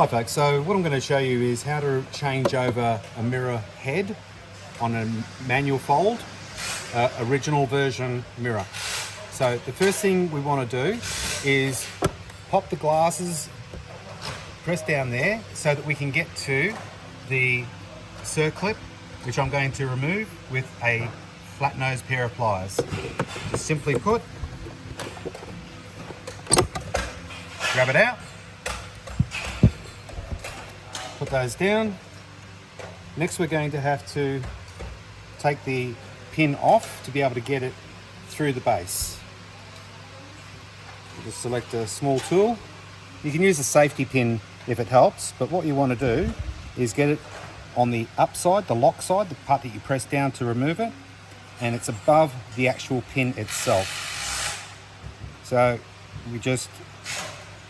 Hi folks, so what I'm going to show you is how to change over a mirror head on a manual fold, original version mirror. So the first thing we want to do is pop the glasses, press down there so that we can get to the circlip, which I'm going to remove with a flat nose pair of pliers. Just simply put, grab it out, put those down. Next we're going to have to take the pin off to be able to get it through the base. Just select a small tool. You can use a safety pin if it helps, but what you want to do is get it on the upside, the lock side, the part that you press down to remove it, and it's above the actual pin itself. So we just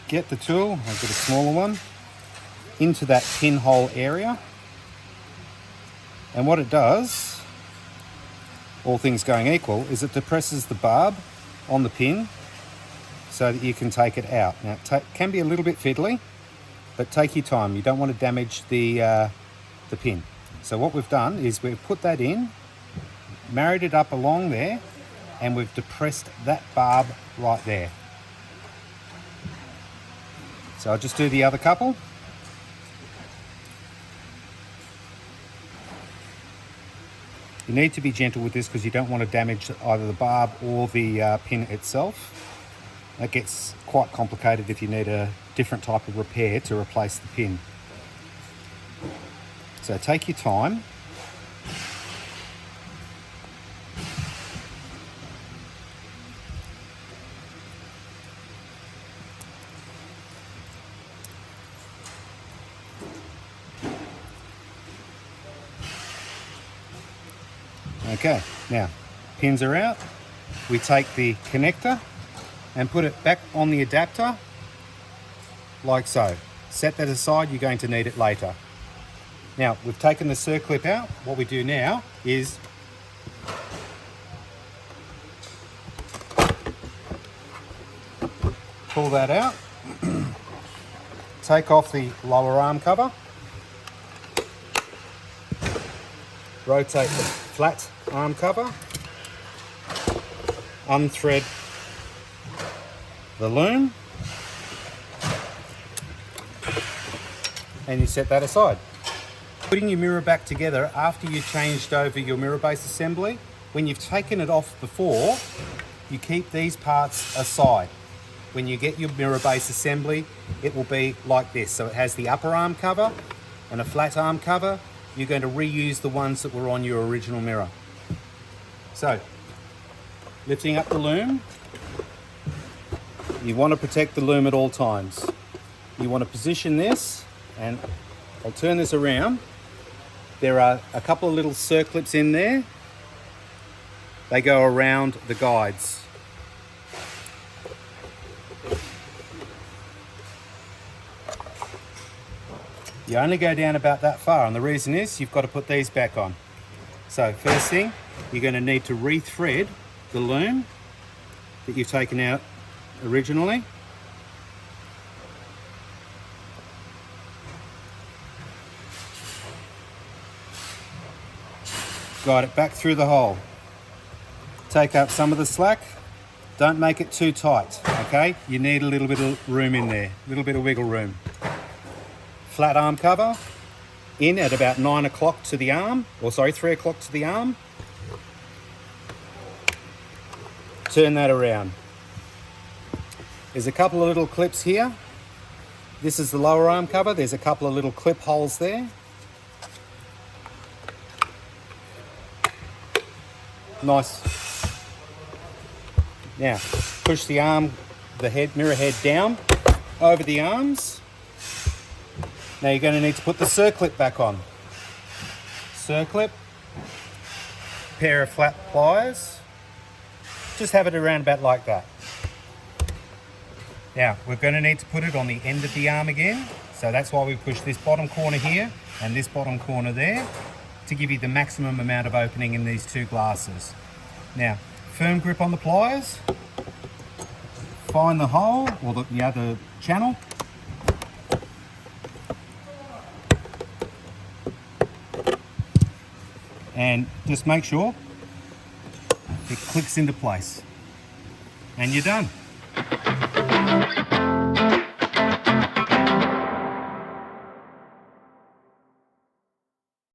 get the tool, I'll get a smaller one, into that pinhole area, and what it does, all things going equal, is it depresses the barb on the pin so that you can take it out. Now it can be a little bit fiddly, but take your time, you don't want to damage the pin. So what we've done is we've put that in, married it up along there, and we've depressed that barb right there. So I'll just do the other couple. You need to be gentle with this because you don't want to damage either the barb or the pin itself. That gets quite complicated if you need a different type of repair to replace the pin. So take your time. Okay, now pins are out. We take the connector and put it back on the adapter like so. Set that aside, you're going to need it later. Now we've taken the circlip out. What we do now is pull that out, take off the lower arm cover, rotate the flat arm cover, unthread the loom, and you set that aside. Putting your mirror back together after you changed over your mirror base assembly, when you've taken it off before, you keep these parts aside. When you get your mirror base assembly, it will be like this. So it has the upper arm cover and a flat arm cover. You're going to reuse the ones that were on your original mirror. So, lifting up the loom, you want to protect the loom at all times. You want to position this, and I'll turn this around. There are a couple of little circlips in there. They go around the guides. You only go down about that far, and the reason is you've got to put these back on. So first thing, you're going to need to rethread the loom that you've taken out originally. Guide it back through the hole. Take up some of the slack. Don't make it too tight, okay? You need a little bit of room in there, a little bit of wiggle room. Flat arm cover in at about 9 o'clock to the arm, or sorry, 3 o'clock to the arm. Turn that around. There's a couple of little clips here. This is the lower arm cover. There's a couple of little clip holes there. Nice. Now, push the arm, the head, mirror head down over the arms. Now you're going to need to put the circlip back on. Circlip, pair of flat pliers. Just have it around about like that. Now we're going to need to put it on the end of the arm again. So that's why we push this bottom corner here and this bottom corner there to give you the maximum amount of opening in these two glasses. Now, firm grip on the pliers. Find the hole or the other channel. and just make sure it clicks into place. And you're done.